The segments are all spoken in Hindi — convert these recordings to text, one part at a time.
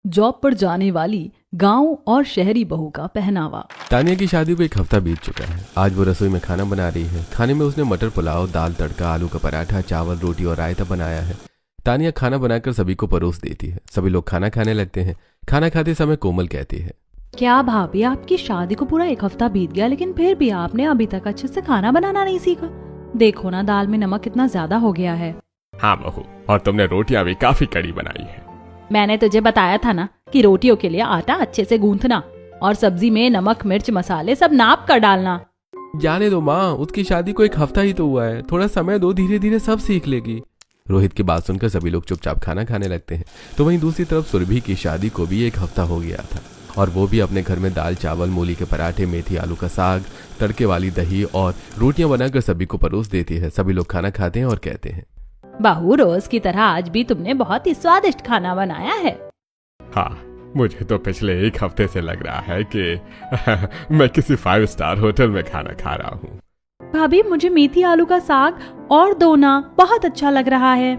जॉब पर जाने वाली गांव और शहरी बहू का पहनावा। तानिया की शादी को एक हफ्ता बीत चुका है। आज वो रसोई में खाना बना रही है। खाने में उसने मटर पुलाव, दाल तड़का, आलू का पराठा, चावल, रोटी और रायता बनाया है। तानिया खाना बनाकर सभी को परोस देती है। सभी लोग खाना खाने लगते हैं। खाना खाते समय कोमल कहती है, क्या भाभी, आपकी शादी को पूरा एक हफ्ता बीत गया लेकिन फिर भी आपने अभी तक अच्छे से खाना बनाना नहीं सीखा। देखो ना, दाल में नमक कितना ज्यादा हो गया है। हाँ बहू, और तुमने रोटियां भी काफी कड़ी बनाई है। मैंने तुझे बताया था ना कि रोटियों के लिए आटा अच्छे से गूंथना और सब्जी में नमक मिर्च मसाले सब नाप कर डालना। जाने दो माँ, उसकी शादी को एक हफ्ता ही तो हुआ है। थोड़ा समय दो, धीरे धीरे सब सीख लेगी। रोहित की बात सुनकर सभी लोग चुपचाप खाना खाने लगते हैं। तो वहीं दूसरी तरफ सुरभि की शादी को भी एक हफ्ता हो गया था और वो भी अपने घर में दाल चावल, मूली के पराठे, मेथी आलू का साग, तड़के वाली दही और रोटियां बनाकर सभी को परोस देती है। सभी लोग खाना खाते हैं और कहते हैं, बहू, रोज की तरह आज भी तुमने बहुत ही स्वादिष्ट खाना बनाया है। हाँ, मुझे तो पिछले एक हफ्ते से लग रहा है कि मैं किसी 5 स्टार होटल में खाना खा रहा हूँ। भाभी, मुझे मेथी आलू का साग और दोना बहुत अच्छा लग रहा है।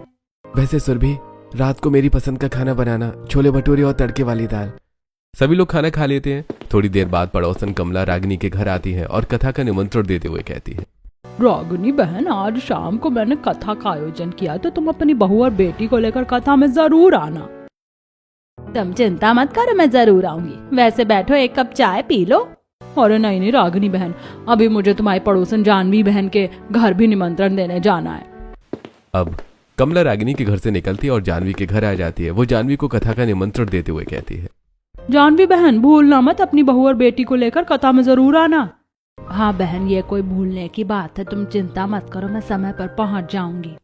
वैसे सुरभि, रात को मेरी पसंद का खाना बनाना, छोले भटूरे और तड़के वाली दाल। सभी लोग खाना खा लेते हैं। थोड़ी देर बाद पड़ोसन कमला रागिनी के घर आती है और कथा का निमंत्रण देते हुए कहती है, रागिनी बहन, आज शाम को मैंने कथा का आयोजन किया तो तुम अपनी बहू और बेटी को लेकर कथा में जरूर आना। तुम चिंता मत करो, मैं जरूर आऊंगी। वैसे बैठो, एक कप चाय पी लो। अरे नहीं नहीं रागिनी बहन, अभी मुझे तुम्हारी पड़ोसन जानवी बहन के घर भी निमंत्रण देने जाना है। अब कमला रागिनी के घर से निकलती है और जानवी के घर आ जाती है। वो जानवी को कथा का निमंत्रण देते हुए कहती है, जानवी बहन, भूलना मत, अपनी बहू और बेटी को लेकर कथा में जरूर आना। हाँ बहन, ये कोई भूलने की बात है, तुम चिंता मत करो, मैं समय पर पहुंच जाऊंगी।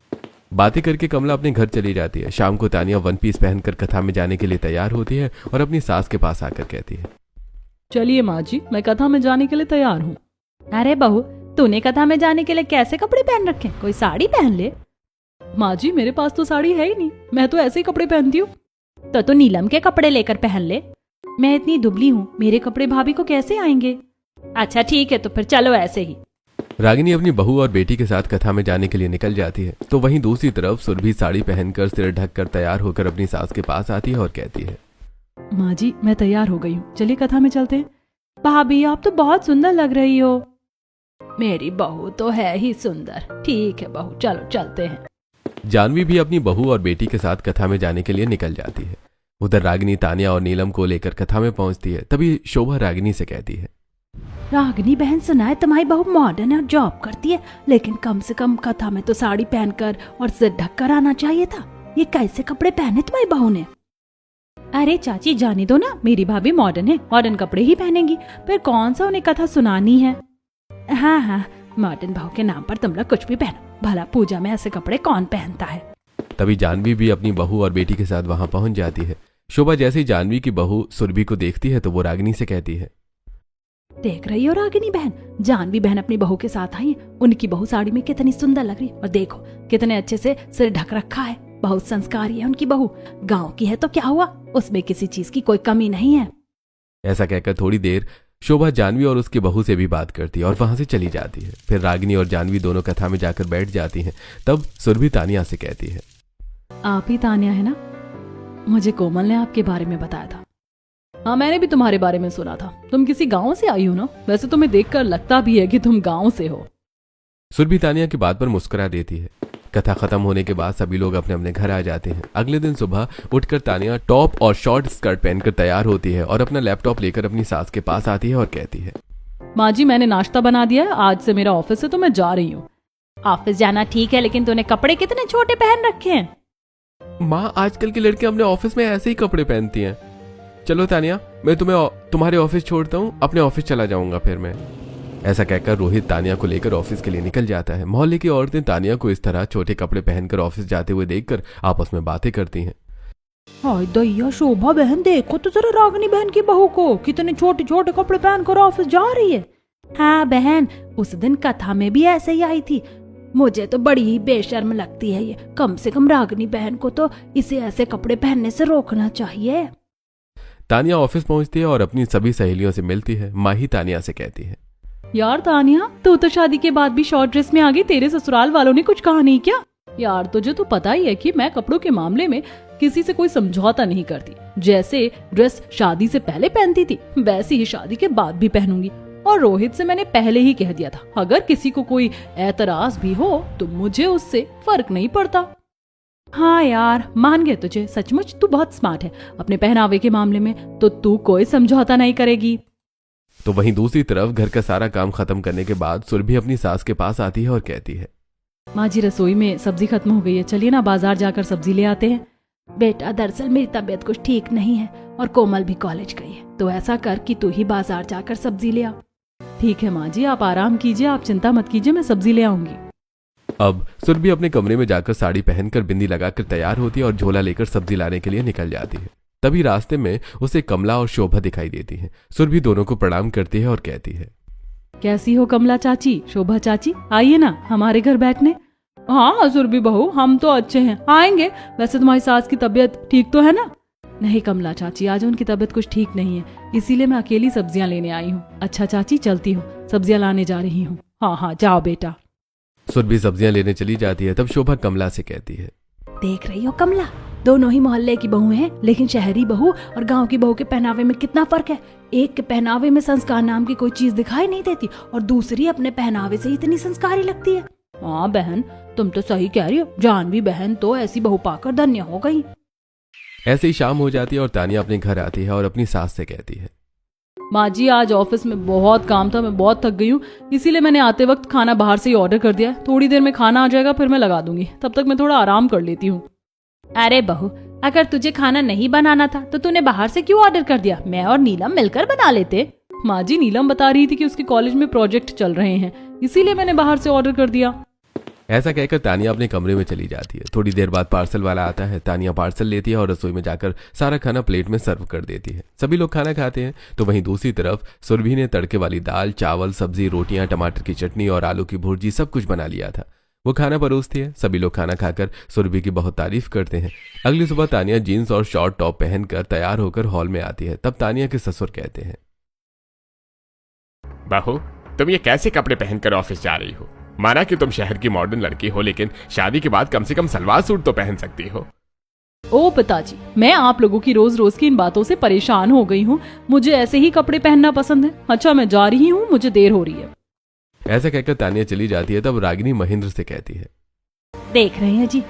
बातें करके कमला अपने घर चली जाती है। शाम को तानिया 1 पीस पहनकर कथा में जाने के लिए तैयार होती है और अपनी सास के पास आकर कहती है, चलिए माँ जी, मैं कथा में जाने के लिए तैयार हूँ। अरे बहू, तूने कथा में जाने के लिए कैसे कपड़े पहन रखे? कोई साड़ी पहन ले। माँ जी, मेरे पास तो साड़ी है ही नहीं, मैं तो ऐसे ही कपड़े पहनती हूँ। तो नीलम के कपड़े लेकर पहन ले। मैं इतनी दुबली हूँ, मेरे कपड़े भाभी को कैसे आएंगे? अच्छा ठीक है, तो फिर चलो ऐसे ही। रागिनी अपनी बहू और बेटी के साथ कथा में जाने के लिए निकल जाती है। तो वहीं दूसरी तरफ सुरभि साड़ी पहनकर, सिर ढककर तैयार होकर अपनी सास के पास आती है और कहती है, माँ जी, मैं तैयार हो गई हूँ, चलिए कथा में चलते हैं। भाभी, आप तो बहुत सुंदर लग रही हो। मेरी बहू तो है ही सुंदर। ठीक है बहू, चलो चलते हैं। जानवी भी अपनी बहू और बेटी के साथ कथा में जाने के लिए निकल जाती है। उधर रागिनी तानिया और नीलम को लेकर कथा में पहुंचती है। तभी शोभा रागिनी से कहती है, रागिनी बहन, सुना है तुम्हारी बहू मॉडर्न है और जॉब करती है, लेकिन कम से कम कथा में तो साड़ी पहनकर और सिर ढककर आना चाहिए था। ये कैसे कपड़े पहने तुम्हारी बहू ने? अरे चाची, जाने दो ना, मेरी भाभी मॉडर्न है, मॉडर्न कपड़े ही पहनेंगी। फिर कौन सा उन्हें कथा सुनानी है? हाँ हाँ, मॉडर्न बहू के नाम पर तुम लोग कुछ भी पहनो, भला पूजा में ऐसे कपड़े कौन पहनता है? तभी जानवी भी अपनी बहू और बेटी के साथ वहां पहुंच जाती है। शोभा जैसे ही जानवी की बहू सुरभि को देखती है तो वो रागिनी से कहती है, देख रही हो रागिनी बहन, जानवी बहन अपनी बहू के साथ आई है। उनकी बहू साड़ी में कितनी सुंदर लग रही है और देखो कितने अच्छे से सिर ढक रखा है। बहुत संस्कारी है उनकी बहू। गांव की है तो क्या हुआ, उसमें किसी चीज की कोई कमी नहीं है। ऐसा कहकर थोड़ी देर शोभा जानवी और उसकी बहू से भी बात करती है और वहां से चली जाती है। फिर रागिनी और जानवी दोनों कथा में जाकर बैठ जाती हैं। तब सुरभि तानिया से कहती है, आप ही तानिया है ना? मुझे कोमल ने आपके बारे में बताया था। हाँ, मैंने भी तुम्हारे बारे में सुना था। तुम किसी गांव से आई हो ना? वैसे तुम्हें देखकर लगता भी है कि तुम गांव से हो। सुरभि तानिया की बात पर मुस्कुरा देती है। कथा खत्म होने के बाद सभी लोग अपने अपने घर आ जाते हैं। अगले दिन सुबह उठकर तानिया टॉप और शॉर्ट स्कर्ट पहनकर तैयार होती है और अपना लैपटॉप लेकर अपनी सास के पास आती है और कहती है, माँ जी, मैंने नाश्ता बना दिया है, आज से मेरा ऑफिस है तो मैं जा रही हूँ। ऑफिस जाना ठीक है, लेकिन तूने कपड़े कितने छोटे पहन रखे हैं। माँ, आजकल की लड़कियां अपने ऑफिस में ऐसे ही कपड़े पहनती हैं। चलो तानिया, मैं तुम्हें तुम्हारे ऑफिस छोड़ता हूँ, अपने ऑफिस चला जाऊंगा फिर मैं। ऐसा कहकर रोहित तानिया को लेकर ऑफिस के लिए निकल जाता है। मोहल्ले की औरतें तानिया को इस तरह छोटे कपड़े पहनकर ऑफिस जाते हुए देखकर आपस में बातें करती हैं। हाय दैया, शोभा बहन, देखो तो जरा रागिनी बहन की बहू को, कितने छोटे छोटे कपड़े पहनकर ऑफिस जा रही है। हाँ बहन, उस दिन कथा में भी ऐसे ही आई थी। मुझे तो बड़ी ही बेशर्म लगती है ये। कम से कम रागिनी बहन को तो इसे ऐसे कपड़े पहनने से रोकना चाहिए। तानिया ऑफिस पहुंचती है और अपनी सभी सहेलियों से मिलती है। माही तानिया से कहती है, यार तानिया, तू तो शादी के बाद भी शॉर्ट ड्रेस में आ गई, तेरे ससुराल वालों ने कुछ कहा नहीं क्या? यार तुझे तो पता ही है कि मैं कपड़ों के मामले में किसी से कोई समझौता नहीं करती। जैसे ड्रेस शादी से पहले पहनती थी वैसी ही शादी के बाद भी पहनूंगी। और रोहित से मैंने पहले ही कह दिया था, अगर किसी को कोई एतराज भी हो तो मुझे उससे फर्क नहीं पड़ता। हाँ यार मान गए तुझे, सचमुच तू बहुत स्मार्ट है अपने पहनावे के मामले में, तो तू कोई समझौता नहीं करेगी। तो वहीं दूसरी तरफ घर का सारा काम खत्म करने के बाद सुरभि अपनी सास के पास आती है और कहती है, माँ जी रसोई में सब्जी खत्म हो गई है, चलिए ना बाजार जाकर सब्जी ले आते हैं। बेटा दरअसल मेरी तबीयत कुछ ठीक नहीं है और कोमल भी कॉलेज गई है, तो ऐसा कर कि तू ही बाजार जाकर सब्जी ले आ। ठीक है माँ जी, आप आराम कीजिए, आप चिंता मत कीजिए, मैं सब्जी ले आऊंगी। अब सुरभि अपने कमरे में जाकर साड़ी पहनकर बिंदी लगाकर तैयार होती है और झोला लेकर सब्जी लाने के लिए निकल जाती है। तभी रास्ते में उसे कमला और शोभा दिखाई देती हैं। सुरभि दोनों को प्रणाम करती है और कहती है, कैसी हो कमला चाची, शोभा चाची, आइए ना हमारे घर बैठने। हाँ सुरभि बहू, हम तो अच्छे हैं, आएंगे। वैसे तुम्हारी सास की तबीयत ठीक तो है ना? नहीं कमला चाची, आज उनकी तबीयत कुछ ठीक नहीं है, इसीलिए मैं अकेली सब्जियां लेने आई हूँ। अच्छा चाची चलती हूँ, सब्जियां लाने जा रही हूँ। हाँ हाँ जाओ बेटा। सुरभि सब्जियां लेने चली जाती है। तब शोभा कमला से कहती है, देख रही हो कमला, दोनों ही मोहल्ले की बहू हैं, लेकिन शहरी बहू और गांव की बहू के पहनावे में कितना फर्क है। एक के पहनावे में संस्कार नाम की कोई चीज दिखाई नहीं देती और दूसरी अपने पहनावे से इतनी संस्कारी लगती है। हाँ बहन तुम तो सही कह रही हो, जानवी बहन तो ऐसी बहू पाकर धन्य हो गई। ऐसे ही शाम हो जाती है और तानिया अपने घर आती है और अपनी सास से कहती है, माँ जी आज ऑफिस में बहुत काम था, मैं बहुत थक गई हूँ, इसीलिए मैंने आते वक्त खाना बाहर से ही ऑर्डर कर दिया है। थोड़ी देर में खाना आ जाएगा, फिर मैं लगा दूंगी, तब तक मैं थोड़ा आराम कर लेती हूँ। अरे बहू, अगर तुझे खाना नहीं बनाना था तो तूने बाहर से क्यों ऑर्डर कर दिया? मैं और नीलम मिलकर बना लेते। माँ जी नीलम बता रही थी कि उसके कॉलेज में प्रोजेक्ट चल रहे हैं, इसीलिए मैंने बाहर से ऑर्डर कर दिया। ऐसा कहकर तानिया अपने कमरे में चली जाती है। थोड़ी देर बाद पार्सल वाला आता है। तानिया पार्सल लेती है और रसोई में जाकर सारा खाना प्लेट में सर्व कर देती है। सभी लोग खाना खाते हैं। तो वहीं दूसरी तरफ सुरभि ने तड़के वाली दाल, चावल, सब्जी, रोटियां, टमाटर की चटनी और आलू की भुर्जी सब कुछ बना लिया था। वो खाना परोसती है। सभी लोग खाना खाकर सुरभि की बहुत तारीफ करते हैं। अगली सुबह तानिया जीन्स और शॉर्ट टॉप पहनकर तैयार होकर हॉल में आती है। तब तानिया के ससुर कहते हैं, बहू तुम ये कैसे कपड़े पहनकर ऑफिस जा रही हो? माना कि तुम शहर की मॉडर्न लड़की हो, लेकिन शादी के बाद कम से कम सलवार सूट तो पहन सकती हो। ओ पिताजी, मैं आप लोगों की रोज रोज की इन बातों से परेशान हो गई हूँ। मुझे ऐसे ही कपड़े पहनना पसंद है। अच्छा मैं जा रही हूँ, मुझे देर हो रही है। ऐसा कहकर तानिया चली जाती है। तब रागिनी महेंद्र से कहती है, देख रहे हैं जी,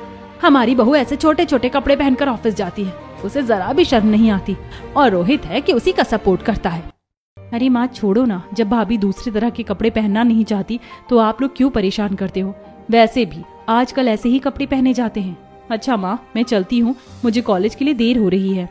हमारी बहू ऐसे छोटे छोटे कपड़े पहनकर ऑफिस जाती है, उसे जरा भी शर्म नहीं आती। और रोहित है कि उसी का सपोर्ट करता है। अरे माँ छोड़ो ना, जब भाभी दूसरी तरह के कपड़े पहनना नहीं चाहती तो आप लोग क्यों परेशान करते हो? वैसे भी आजकल ऐसे ही कपड़े पहने जाते हैं। अच्छा माँ मैं चलती हूँ, मुझे कॉलेज के लिए देर हो रही है।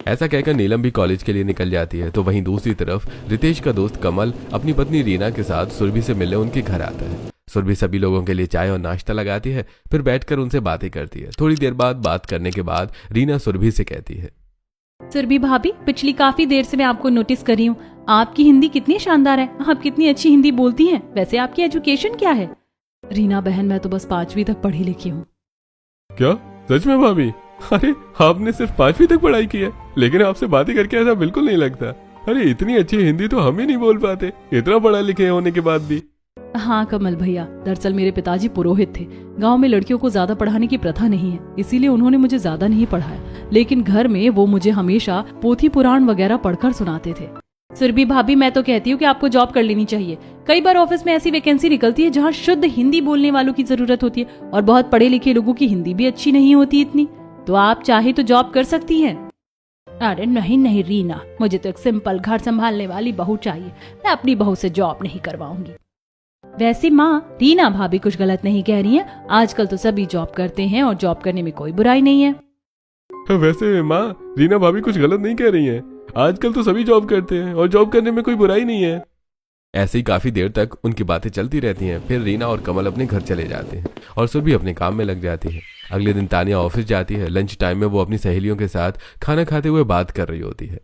ऐसा कहकर नीलम भी कॉलेज के लिए निकल जाती है। तो वहीं दूसरी तरफ रितेश का दोस्त कमल अपनी पत्नी रीना के साथ सुरभि से मिलने उनके घर आता है। सुरभि सभी लोगों के लिए चाय और नाश्ता लगाती है, फिर बैठकर उनसे बातें करती है। थोड़ी देर बाद बात करने के बाद रीना सुरभि से कहती है, सुरभि भाभी, पिछली काफी देर से मैं आपको नोटिस कर रही हूँ, आपकी हिंदी कितनी शानदार है, आप कितनी अच्छी हिंदी बोलती हैं। वैसे आपकी एजुकेशन क्या है? रीना बहन मैं तो बस 5वीं तक पढ़ी लिखी हूँ। क्या सच में भाभी? अरे आपने सिर्फ 5वीं तक पढ़ाई की है, लेकिन आपसे बातें करके ऐसा बिल्कुल नहीं लगता। अरे इतनी अच्छी हिंदी तो हम ही नहीं बोल पाते, इतना पढ़ा लिखे होने के बाद भी। हाँ कमल भैया, दरअसल मेरे पिताजी पुरोहित थे। गांव में लड़कियों को ज्यादा पढ़ाने की प्रथा नहीं है, इसीलिए उन्होंने मुझे ज्यादा नहीं पढ़ाया, लेकिन घर में वो मुझे हमेशा पोथी पुराण वगैरह पढ़कर सुनाते थे। सुरभि भाभी मैं तो कहती हूँ कि आपको जॉब कर लेनी चाहिए। कई बार ऑफिस में ऐसी वैकेंसी निकलती है जहाँ शुद्ध हिंदी बोलने वालों की जरूरत होती है और बहुत पढ़े लिखे लोगों की हिंदी भी अच्छी नहीं होती इतनी, तो आप चाहे तो जॉब कर सकती हैं। अरे नहीं नहीं रीना, मुझे तो एक सिंपल घर संभालने वाली बहू चाहिए, मैं अपनी बहू से जॉब नहीं करवाऊंगी। वैसे माँ, रीना भाभी कुछ गलत नहीं कह रही हैं, आजकल तो सभी जॉब करते हैं और जॉब करने में कोई बुराई नहीं है। वैसे माँ, रीना भाभी कुछ गलत नहीं कह रही हैं, आजकल तो सभी जॉब करते हैं और जॉब करने में कोई बुराई नहीं है। ऐसे ही काफी देर तक उनकी बातें चलती रहती हैं। फिर रीना और कमल अपने घर चले जाते हैं और सुरभि अपने काम में लग जाती है। अगले दिन तानिया ऑफिस जाती है। लंच टाइम में वो अपनी सहेलियों के साथ खाना खाते हुए बात कर रही होती है।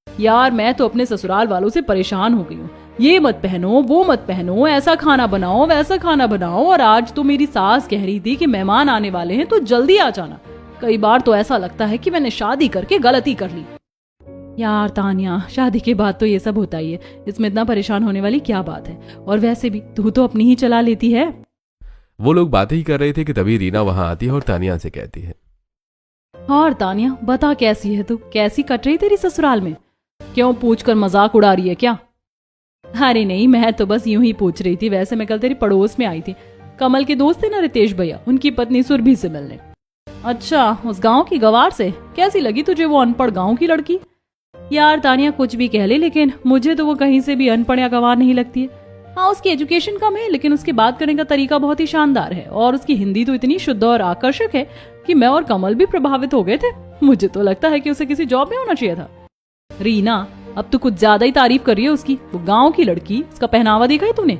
यार मैं तो अपने ससुराल वालों से परेशान हो गई हूँ, ये मत पहनो, वो मत पहनो, ऐसा खाना बनाओ, वैसा खाना बनाओ, और आज तो मेरी सास कह रही थी कि मेहमान आने वाले हैं तो जल्दी आ जाना। कई बार तो ऐसा लगता है कि मैंने शादी करके गलती कर ली। यार तानिया, शादी के बाद तो ये सब होता ही है, इसमें इतना परेशान होने वाली क्या बात है? और वैसे भी तू तो अपनी ही चला लेती है। वो लोग बातें ही कर रहे थे कि तभी रीना वहां आती है और तानिया से कहती है, और तानिया बता कैसी है तू, कैसी कट रही तेरी ससुराल में? क्यों पूछ कर मजाक उड़ा रही है क्या? अरे नहीं, मैं तो बस यूं ही पूछ रही थी। वैसे मैं कल तेरी पड़ोस में आई थी, कमल के दोस्त थे ना रितेश भैया, उनकी पत्नी सुरभि से मिलने। अच्छा, उस गांव की गवार से? कैसी लगी तुझे वो अनपढ़ गांव की लड़की? यार तानिया कुछ भी कह ले, लेकिन मुझे तो वो कहीं से भी अनपढ़ या गवार नहीं लगती है। हाँ, उसकी एजुकेशन कम है, लेकिन उसके बात करने का तरीका बहुत ही शानदार है, और उसकी हिंदी तो इतनी शुद्ध और आकर्षक है कि मैं और कमल भी प्रभावित हो गए थे। मुझे तो लगता है कि उसे किसी जॉब में होना चाहिए था। रीना, अब तो कुछ ज्यादा ही तारीफ कर रही है उसकी। वो गांव की लड़की, उसका पहनावा देखा है तूने?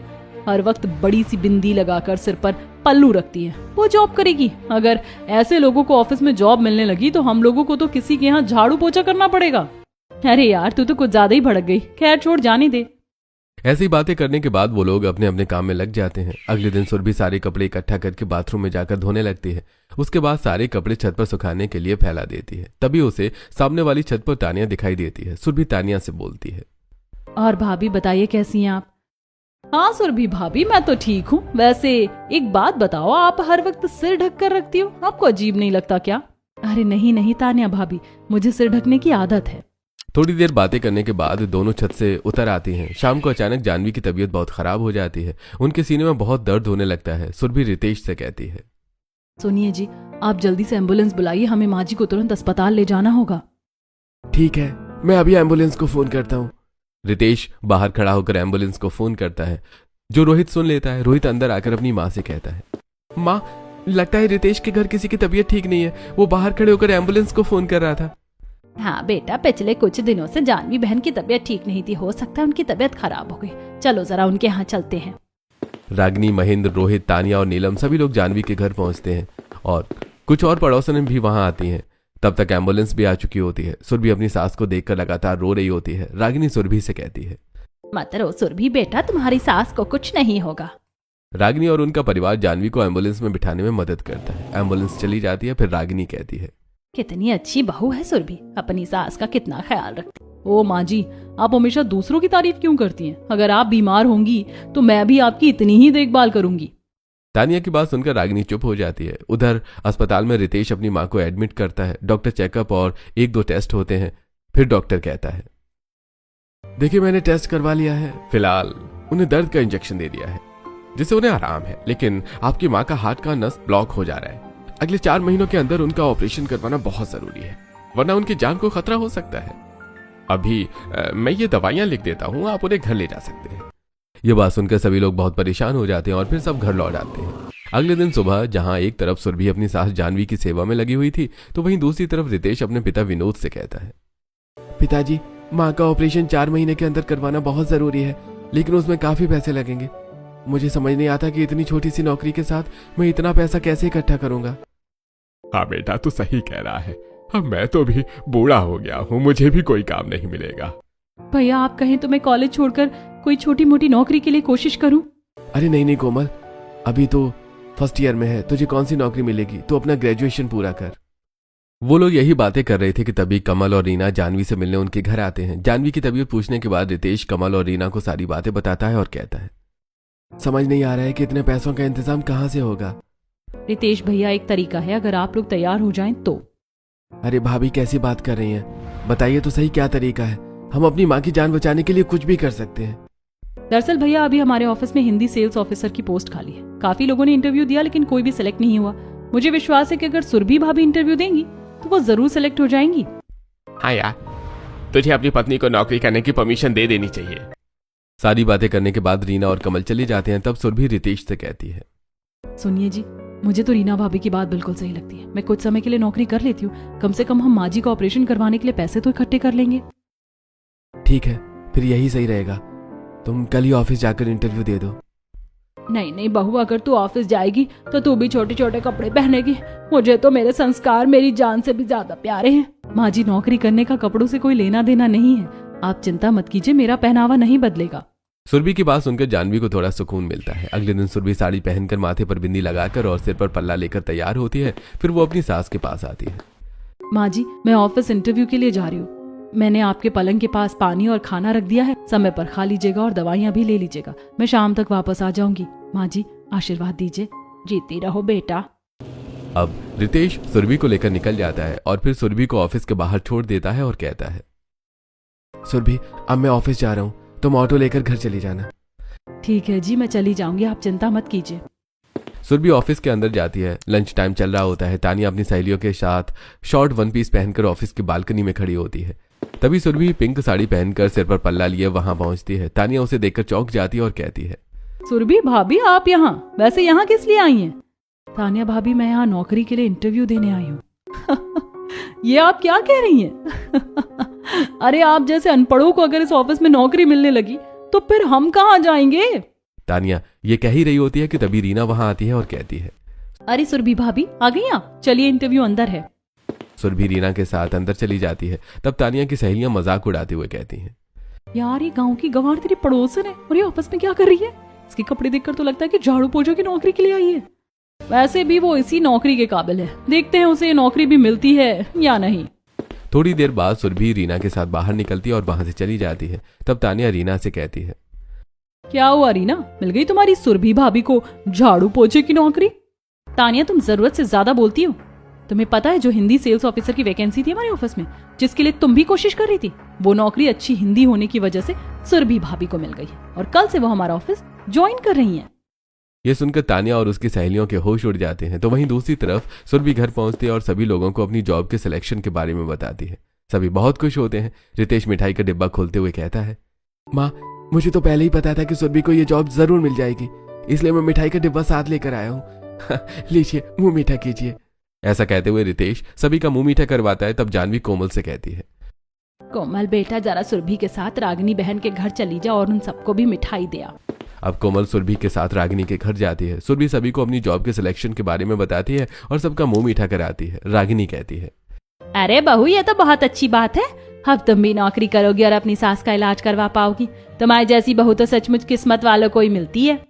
हर वक्त बड़ी सी बिंदी लगाकर सिर पर पल्लू रखती है। वो जॉब करेगी? अगर ऐसे लोगों को ऑफिस में जॉब मिलने लगी तो हम लोगों को तो किसी के यहाँ झाड़ू पोछा करना पड़ेगा। अरे यार, तू तो कुछ ज्यादा ही भड़क गई। खैर छोड़, जाने दे। ऐसी बातें करने के बाद वो लोग अपने अपने काम में लग जाते हैं। अगले दिन सुरभि सारे कपड़े इकट्ठा करके बाथरूम में जाकर धोने लगती है। उसके बाद सारे कपड़े छत पर सुखाने के लिए फैला देती है। तभी उसे सामने वाली छत पर तानिया दिखाई देती है। सुरभि तानिया से बोलती है, और भाभी बताइए कैसी हैं आप? हाँ सुरभि भाभी, मैं तो ठीक हूँ। वैसे एक बात बताओ, आप हर वक्त सिर ढक कर रखती हो, आपको अजीब नहीं लगता क्या? अरे नहीं नहीं तानिया भाभी, मुझे सिर ढकने की आदत है। थोड़ी देर बातें करने के बाद दोनों छत से उतर आती हैं। शाम को अचानक जानवी की तबीयत बहुत खराब हो जाती है। उनके सीने में बहुत दर्द होने लगता है। सुरभि रितेश से कहती है, सुनिए जी, आप जल्दी से एम्बुलेंस बुलाइए, हमें माँ जी को तुरंत अस्पताल ले जाना होगा। ठीक है, मैं अभी एम्बुलेंस को फोन करता हूँ। रितेश बाहर खड़ा होकर एम्बुलेंस को फोन करता है, जो रोहित सुन लेता है। रोहित अंदर आकर अपनी माँ से कहता है, माँ, लगता है रितेश के घर किसी की तबीयत ठीक नहीं है। वो बाहर खड़े होकर एम्बुलेंस को फोन कर रहा था। हाँ बेटा, पिछले कुछ दिनों से जानवी बहन की तबीयत ठीक नहीं थी, हो सकता है उनकी तबीयत खराब हो गई। चलो जरा उनके यहाँ चलते हैं। रागिनी, महेंद्र, रोहित, तानिया और नीलम सभी लोग जानवी के घर पहुंचते हैं और कुछ और पड़ोसन भी वहां आती हैं। तब तक एम्बुलेंस भी आ चुकी होती है। सुरभि अपनी सास को देखकर लगातार रो रही होती है। रागिनी सुरभि से कहती है, मत रो सुरभि बेटा, तुम्हारी सास को कुछ नहीं होगा। रागिनी और उनका परिवार जानवी को एम्बुलेंस में बिठाने में मदद करता है। एम्बुलेंस चली जाती है। फिर रागिनी कहती है, कितनी अच्छी बहू है सुरभि, अपनी सास का कितना ख्याल रखती। ओ माँ जी, आप हमेशा दूसरों की तारीफ क्यों करती हैं? अगर आप बीमार होंगी तो मैं भी आपकी इतनी ही देखभाल करूंगी। तानिया की बात सुनकर रागिनी चुप हो जाती है। उधर अस्पताल में रितेश अपनी माँ को एडमिट करता है। डॉक्टर चेकअप और 1-2 टेस्ट होते हैं। फिर डॉक्टर कहता है, देखिए मैंने टेस्ट करवा लिया है। फिलहाल उन्हें दर्द का इंजेक्शन दे दिया है, जिससे उन्हें आराम है। लेकिन आपकी माँ का हार्ट का नस ब्लॉक हो जा रहा है। अगले 4 महीनों के अंदर उनका ऑपरेशन करवाना बहुत जरूरी है, वरना उनकी जान को खतरा हो सकता है। अभी मैं ये दवाइयां लिख देता हूँ, आप उन्हें घर ले जा सकते हैं। ये बात सुनकर सभी लोग बहुत परेशान हो जाते हैं और फिर सब घर लौट आते हैं। अगले दिन सुबह जहां एक तरफ सुरभि अपनी सास जानवी की सेवा में लगी हुई थी, तो वहीं दूसरी तरफ रितेश अपने पिता विनोद से कहता है, पिताजी, माँ का ऑपरेशन 4 महीने के अंदर करवाना बहुत जरूरी है, लेकिन उसमें काफी पैसे लगेंगे। मुझे समझ नहीं आता कि इतनी छोटी सी नौकरी के साथ मैं इतना पैसा कैसे इकट्ठा करूंगा। हाँ बेटा, तू सही कह रहा है। अब मैं तो भी बूढ़ा हो गया हूँ, मुझे भी कोई काम नहीं मिलेगा। भैया आप कहें तो मैं कॉलेज छोड़कर कोई छोटी मोटी नौकरी के लिए कोशिश करूं? अरे नहीं नहीं कोमल, अभी तो फर्स्ट ईयर में है, तुझे कौन सी नौकरी मिलेगी? तो अपना ग्रेजुएशन पूरा कर। वो लोग यही बातें कर रहे थे कि तभी कमल और रीना जानवी से मिलने उनके घर आते हैं। जानवी की तबीयत पूछने के बाद रितेश कमल और रीना को सारी बातें बताता है और कहता है, समझ नहीं आ रहा है कि इतने पैसों का इंतजाम कहाँ से होगा। रितेश भैया, एक तरीका है, अगर आप लोग तैयार हो जाएं तो। अरे भाभी कैसी बात कर रही हैं? बताइए तो सही क्या तरीका है। हम अपनी माँ की जान बचाने के लिए कुछ भी कर सकते हैं। दरअसल भैया अभी हमारे ऑफिस में हिंदी सेल्स ऑफिसर की पोस्ट खाली है। काफी लोगों ने इंटरव्यू दिया लेकिन कोई भी सिलेक्ट नहीं हुआ। मुझे विश्वास है कि अगर सुरभि भाभी इंटरव्यू देंगी तो वो जरूर सिलेक्ट हो जाएंगी। हाँ यार, तुझे अपनी पत्नी को नौकरी करने की परमिशन दे देनी चाहिए। सारी बातें करने के बाद रीना और कमल चले जाते हैं। तब सुरभि रितेश से कहती है, सुनिए जी, मुझे तो रीना भाभी की बात बिल्कुल सही लगती है। मैं कुछ समय के लिए नौकरी कर लेती हूँ, कम से कम हम माँ जी का ऑपरेशन करवाने के लिए पैसे तो इकट्ठे कर लेंगे। ठीक है, फिर यही सही रहेगा। तुम कल ही ऑफिस जाकर इंटरव्यू दे दो। नहीं नहीं बहू, अगर तू ऑफिस जाएगी तो तू भी छोटे छोटे कपड़े पहनेगी। मुझे तो मेरे संस्कार मेरी जान से भी ज्यादा प्यारे हैं। माँ जी, नौकरी करने का कपड़ों से कोई लेना देना नहीं है। आप चिंता मत कीजिए, मेरा पहनावा नहीं बदलेगा। सुरभि की बात सुनकर जानवी को थोड़ा सुकून मिलता है। अगले दिन सुरभि साड़ी पहनकर, माथे पर बिंदी लगाकर और सिर पर पल्ला लेकर तैयार होती है। फिर वो अपनी सास के पास आती है। माँ जी, मैं ऑफिस इंटरव्यू के लिए जा रही हूँ। मैंने आपके पलंग के पास पानी और खाना रख दिया है, समय पर खा लीजिएगा और दवाइयाँ भी ले लीजिएगा। मैं शाम तक वापस आ जाऊंगी। माँ जी, आशीर्वाद दीजिए। जीती रहो बेटा। अब रितेश सुरभि को लेकर निकल जाता है और फिर सुरभि को ऑफिस के बाहर छोड़ देता है और कहता है, सुरभि अब मैं ऑफिस जा रहा हूँ, तुम ऑटो लेकर घर चली जाना। ठीक है जी, मैं चली जाऊंगी, आप चिंता मत कीजिए। सुरभि ऑफिस के अंदर जाती है। लंच टाइम चल रहा होता है। तानिया अपनी सहेलियों के साथ शॉर्ट वन पीस पहनकर ऑफिस की बालकनी में खड़ी होती है। तभी सुरभि पिंक साड़ी पहनकर सिर पर पल्ला लिए वहां पहुंचती है। तानिया उसे देखकर चौंक जाती है और कहती है, सुरभि भाभी आप यहाँ, वैसे यहाँ किस लिए आई हैं? तानिया भाभी मैं यहाँ नौकरी के लिए इंटरव्यू देने आई हूँ। ये आप क्या कह रही हैं? अरे आप जैसे अनपढ़ों को अगर इस ऑफिस में नौकरी मिलने लगी तो फिर हम कहाँ जाएंगे? तानिया ये कह ही रही होती है कि तभी रीना वहां आती है और कहती है, अरे सुरभि भाभी आ गई आप, चलिए इंटरव्यू अंदर है। सुरभि रीना के साथ अंदर चली जाती है। तब तानिया की सहेलियां मजाक उड़ाते हुए कहती हैं, यार ये गांव की गंवार तेरी पड़ोसन है और ये ऑफिस में क्या कर रही है? इसके कपड़े देखकर तो लगता है कि झाड़ू पोछा की नौकरी के लिए आई है। वैसे भी वो इसी नौकरी के काबिल है, देखते हैं उसे नौकरी भी मिलती है या नहीं। थोड़ी देर बाद सुरभि रीना के साथ बाहर निकलती है और वहां से चली जाती है। तब तानिया रीना से कहती है, क्या हुआ रीना, मिल गई तुम्हारी सुरभि भाभी को झाड़ू पोछे की नौकरी? तानिया तुम जरूरत से ज्यादा बोलती हो। तुम्हें पता है जो हिंदी सेल्स ऑफिसर की वैकेंसी थी हमारे ऑफिस में, जिसके लिए तुम भी कोशिश कर रही थी, वो नौकरी अच्छी हिंदी होने की वजह से सुरभि भाभी को मिल गई है और कल से वो हमारा ऑफिस ज्वाइन कर रही हैं। ये सुनकर तानिया और उसकी सहेलियों के होश उड़ जाते हैं। तो वहीं दूसरी तरफ सुरभि घर पहुंचती है और सभी लोगों को अपनी जॉब के सिलेक्शन के बारे में बताती है। सभी बहुत खुश होते हैं। रितेश मिठाई का डिब्बा खोलते हुए कहता है, माँ मुझे तो पहले ही पता था कि सुरभि को ये जॉब जरूर मिल जाएगी, इसलिए मैं मिठाई का डिब्बा साथ लेकर आया हूँ। लीजिए मुंह मीठा कीजिए। ऐसा कहते हुए रितेश सभी का मुंह मीठा करवाता है। तब जानवी कोमल से कहती है, कोमल बेटा जरा सुरभि के साथ रागिनी बहन के घर चली जा और उन सबको भी मिठाई दे आ। अब कोमल सुरभि के साथ रागिनी के घर जाती है। सुरभि सभी को अपनी जॉब के सिलेक्शन के बारे में बताती है और सबका मुंह मीठा कराती है। रागिनी कहती है, अरे बहू ये तो बहुत अच्छी बात है, अब तुम भी नौकरी करोगी और अपनी सास का इलाज करवा पाओगी। तुम्हारी जैसी बहू तो सचमुच किस्मत वालों को ही मिलती है।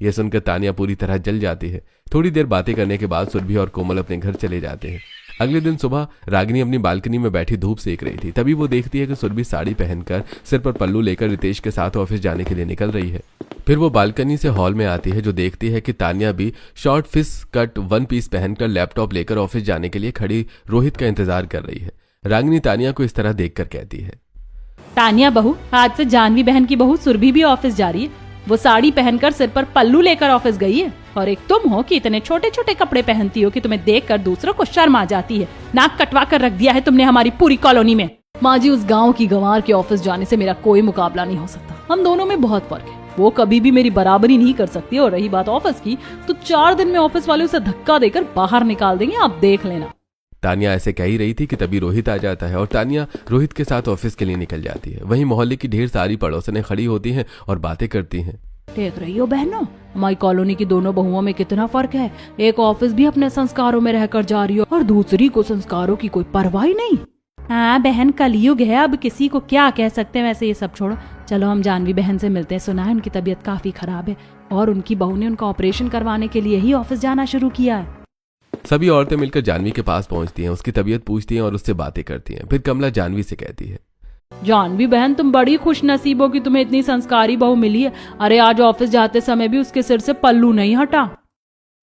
यह सुनकर तानिया पूरी तरह जल जाती है। थोड़ी देर बातें करने के बाद सुरभि और कोमल अपने घर चले जाते हैं। अगले दिन सुबह रागिनी अपनी बालकनी में बैठी धूप सेक रही थी। तभी वो देखती है कि सुरभि साड़ी पहनकर सिर पर पल्लू लेकर रितेश के साथ ऑफिस जाने के लिए निकल रही है। फिर वो बालकनी से हॉल में आती है, जो देखती है कि तानिया भी short fish cut one piece पहनकर लैपटॉप लेकर ऑफिस जाने के लिए खड़ी रोहित का इंतजार कर रही है। रागिनी तानिया को इस तरह देखकर कहती है, तानिया बहू आज से जानवी बहन की बहू सुरभि भी ऑफिस जा रही है। वो साड़ी पहनकर सिर पर पल्लू लेकर ऑफिस गई है और एक तुम हो कि इतने छोटे छोटे कपड़े पहनती हो कि तुम्हें देखकर दूसरों को शर्म आ जाती है। नाक कटवा कर रख दिया है तुमने हमारी पूरी कॉलोनी में। माँ जी उस गाँव की गंवार के ऑफिस जाने से मेरा कोई मुकाबला नहीं हो सकता। हम दोनों में बहुत फर्क है। वो कभी भी मेरी बराबरी नहीं कर सकती और रही बात ऑफिस की, तो 4 दिन में ऑफिस वाले उसे धक्का देकर बाहर निकाल देंगे, आप देख लेना। तानिया ऐसे कह ही रही थी कि तभी रोहित आ जाता है और तानिया रोहित के साथ ऑफिस के लिए निकल जाती है। वहीं मोहल्ले की ढेर सारी पड़ोसनें खड़ी होती हैं और बातें करती हैं। देख रही हो बहनों, हमारी कॉलोनी की दोनों बहुओं में कितना फर्क है। एक ऑफिस भी अपने संस्कारों में रहकर जा रही हो और दूसरी को संस्कारों की कोई परवाह नहीं। हाँ बहन कलयुग है, अब किसी को क्या कह सकते हैं। वैसे ये सब छोड़ो, चलो हम जानवी बहन से मिलते हैं। सुना है उनकी तबीयत काफी खराब है और उनकी बहू ने उनका ऑपरेशन करवाने के लिए ही ऑफिस जाना शुरू किया है। सभी औरतें मिलकर जानवी के पास पहुंचती हैं, उसकी तबीयत पूछती हैं और उससे बातें करती हैं। फिर कमला जानवी से कहती है, जानवी बहन तुम बड़ी खुश नसीब हो कि तुम्हें इतनी संस्कारी बहू मिली है। अरे आज ऑफिस जाते समय भी उसके सिर से पल्लू नहीं हटा।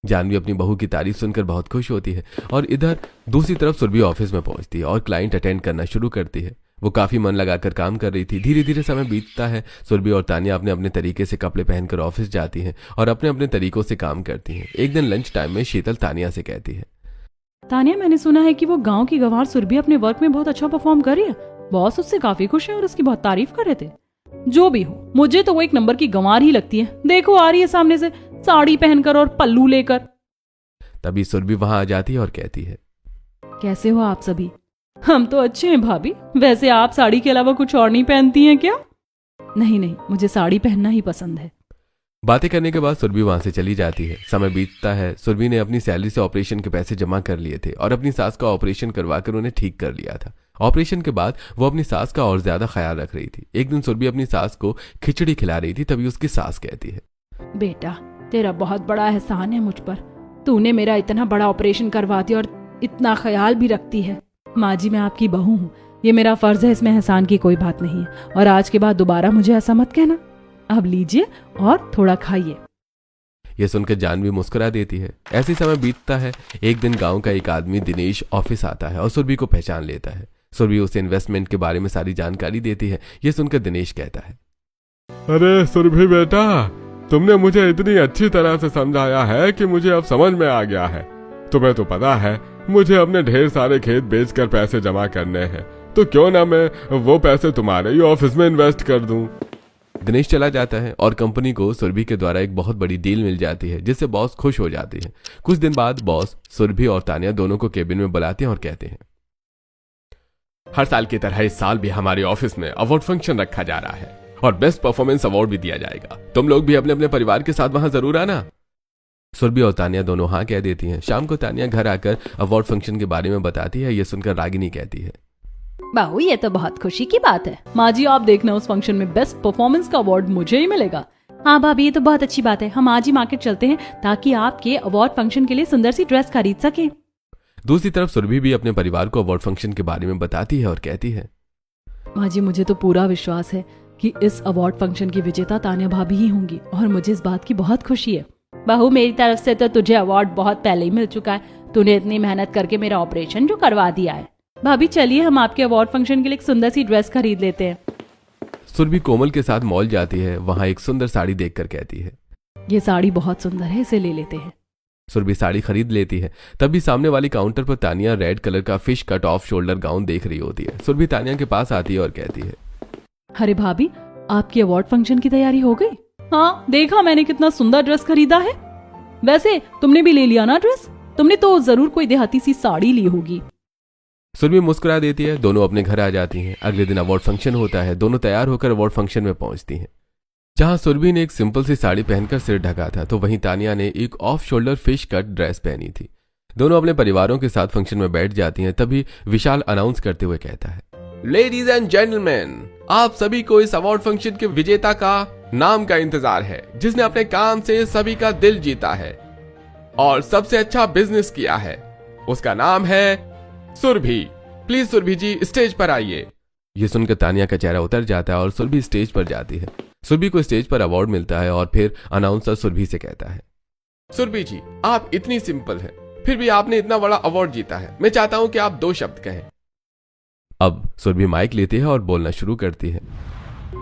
जानवी अपनी बहू की तारीफ सुनकर बहुत खुश होती है और इधर दूसरी तरफ सुरभि ऑफिस में पहुंचती है और क्लाइंट अटेंड करना शुरू करती है। वो काफी मन लगाकर काम कर रही थी। धीरे धीरे समय बीतता है। सुरभि और तानिया अपने अपने तरीके से कपड़े पहनकर ऑफिस जाती हैं और अपने अपने तरीकों से काम करती हैं। एक दिन लंच टाइम में शीतल तानिया से कहती है, तानिया मैंने सुना है कि वो गांव की गंवार सुरभि अपने वर्क में बहुत अच्छा परफॉर्म कर रही है। बॉस उससे काफी खुश है और उसकी बहुत तारीफ कर रहे थे। जो भी हो, मुझे तो वो एक नंबर की गंवार ही लगती है। देखो आ रही है सामने से साड़ी पहनकर और पल्लू लेकर। तभी सुरभि वहां आ जाती है और कहती है, कैसे हो आप सभी? हम तो अच्छे हैं भाभी। वैसे आप साड़ी के अलावा कुछ और नहीं पहनती हैं क्या? नहीं नहीं, मुझे साड़ी पहनना ही पसंद है। बातें करने के बाद सुरभि वहां से चली जाती है। समय बीतता है। सुरभि ने अपनी सैलरी से ऑपरेशन के पैसे जमा कर लिए थे और अपनी सास का ऑपरेशन करवाकर उन्हें ठीक कर लिया था। ऑपरेशन के बाद वो अपनी सास का और ज्यादा ख्याल रख रही थी। एक दिन सुरभि अपनी सास को खिचड़ी खिला रही थी। तभी उसकी सास कहती है, बेटा तेरा बहुत बड़ा एहसान है मुझ पर। तूने मेरा इतना बड़ा ऑपरेशन करवा दिया और इतना ख्याल भी रखती है। माँ जी मैं आपकी बहू हूँ, ये मेरा फर्ज है, इसमें एहसान की कोई बात नहीं है। और आज के बाद दोबारा मुझे ऐसा मत कहना। अब लीजिए और थोड़ा खाइए। यह सुनकर जानवी मुस्कुरा देती है। ऐसे समय बीतता है। एक दिन गांव का एक आदमी दिनेश ऑफिस आता है और सुरभि को पहचान लेता है। सुरभि उसे इन्वेस्टमेंट के बारे में सारी जानकारी देती है। यह सुनकर दिनेश कहता है, अरे सुरभि बेटा, तुमने मुझे इतनी अच्छी तरह से समझाया है कि मुझे अब समझ में आ गया है। तुम्हें तो पता है मुझे अपने ढेर सारे खेत बेचकर पैसे जमा करने हैं, तो क्यों ना मैं वो पैसे तुम्हारे ही ऑफिस में इन्वेस्ट कर दूं। दिनेश चला जाता है और कंपनी को सुरभि के द्वारा एक बहुत बड़ी डील मिल जाती है, जिससे बॉस खुश हो जाती है। कुछ दिन बाद बॉस सुरभि और तानिया दोनों को केबिन में बुलाते हैं और कहते हैं, हर साल की तरह इस साल भी हमारे ऑफिस में अवार्ड फंक्शन रखा जा रहा है और बेस्ट परफॉर्मेंस अवार्ड भी दिया जाएगा। तुम लोग भी अपने अपने परिवार के साथ वहां जरूर आना। सुरभि और तानिया दोनों हाँ कह देती हैं। शाम को तानिया घर आकर अवार्ड फंक्शन के बारे में बताती है। यह सुनकर रागिनी कहती है, बहू ये तो बहुत खुशी की बात है। माँ जी आप देखना, उस फंक्शन में बेस्ट परफॉर्मेंस का अवार्ड मुझे ही मिलेगा। हाँ भाभी ये तो बहुत अच्छी बात है। हम आज ही मार्केट चलते हैं ताकि आपके अवार्ड फंक्शन के लिए सुंदर सी ड्रेस खरीद सके। दूसरी तरफ सुरभि भी अपने परिवार को अवार्ड फंक्शन के बारे में बताती है और कहती है, माँ जी मुझे तो पूरा विश्वास है कि इस अवार्ड फंक्शन की विजेता तानिया भाभी ही होंगी और मुझे इस बात की बहुत खुशी है। बहू मेरी तरफ से तो तुझे अवार्ड बहुत पहले ही मिल चुका है। तूने इतनी मेहनत करके मेरा ऑपरेशन जो करवा दिया है। भाभी चलिए हम आपके अवार्ड फंक्शन के लिए एक सुंदर सी ड्रेस खरीद लेते हैं। सुरभि कोमल के साथ मॉल जाती है। वहां एक सुंदर साड़ी देखकर कहती है, ये साड़ी बहुत सुंदर है, इसे ले लेते हैं। सुरभि साड़ी खरीद लेती है। तभी सामने वाली काउंटर पर तानिया रेड कलर का fish cut off shoulder gown देख रही होती है। सुरभि तानिया के पास आती है और कहती है, अरे भाभी आपकी अवार्ड फंक्शन की तैयारी हो गई? हाँ देखा मैंने कितना सुंदर ड्रेस खरीदा है। वैसे तुमने भी ले लिया ना ड्रेस? तुमने तो जरूर कोई देहाती सी साड़ी ली होगी। सुरभि मुस्कुरा देती है। दोनों अपने घर आ जाती हैं। अगले दिन अवार्ड फंक्शन होता है। दोनों तैयार होकर अवार्ड फंक्शन में पहुंचती हैं। जहां सुरभि ने एक सिंपल सी साड़ी पहनकर सिर ढका था, तो वहीं तानिया ने एक off shoulder fish cut dress पहनी थी। दोनों अपने परिवारों के साथ फंक्शन में बैठ जाती हैं। तभी विशाल अनाउंस करते हुए कहता है, लेडीज एंड जेंटलमैन, आप सभी को इस अवार्ड फंक्शन के विजेता का नाम का इंतजार है, जिसने अपने काम से सभी का दिल जीता है और सबसे अच्छा बिजनेस किया है। उसका नाम है सुरभि। प्लीज सुरभि जी स्टेज पर आइए। ये सुनकर तानिया का चेहरा उतर जाता है और सुरभि स्टेज पर जाती है। सुरभि को स्टेज पर अवार्ड मिलता है और फिर अनाउंसर सुरभि से कहता है, सुरभि जी आप इतनी सिंपल हैं, फिर भी आपने इतना बड़ा अवार्ड जीता है। मैं चाहता हूं कि आप 2 शब्द कहें। अब सुरभि माइक लेती है और बोलना शुरू करती है।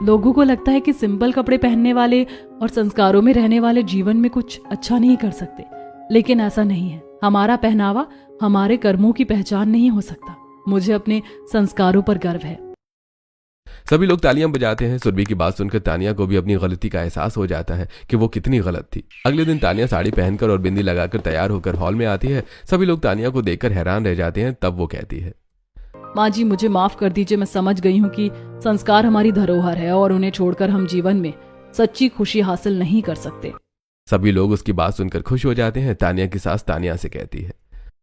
लोगों को लगता है कि सिंपल कपड़े पहनने वाले और संस्कारों में रहने वाले जीवन में कुछ अच्छा नहीं कर सकते, लेकिन ऐसा नहीं है। हमारा पहनावा हमारे कर्मों की पहचान नहीं हो सकता। मुझे अपने संस्कारों पर गर्व है। सभी लोग तालियां बजाते हैं। सुरभि की बात सुनकर तानिया को भी अपनी गलती का एहसास हो जाता है कि वो कितनी गलत थी। अगले दिन तानिया साड़ी पहनकर और बिंदी लगाकर तैयार होकर हॉल में आती है। सभी लोग तानिया को देखकर हैरान रह जाते हैं। तब वो कहती है, माँ जी मुझे माफ कर दीजिए। मैं समझ गई हूँ कि संस्कार हमारी धरोहर है और उन्हें छोड़कर हम जीवन में सच्ची खुशी हासिल नहीं कर सकते। सभी लोग उसकी बात सुनकर खुश हो जाते हैं। तानिया की सास तानिया से कहती है,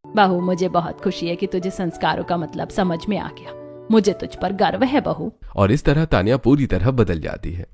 बहू मुझे बहुत खुशी है कि तुझे संस्कारों का मतलब समझ में आ गया। मुझे तुझ पर गर्व है बहू। और इस तरह तानिया पूरी तरह बदल जाती है।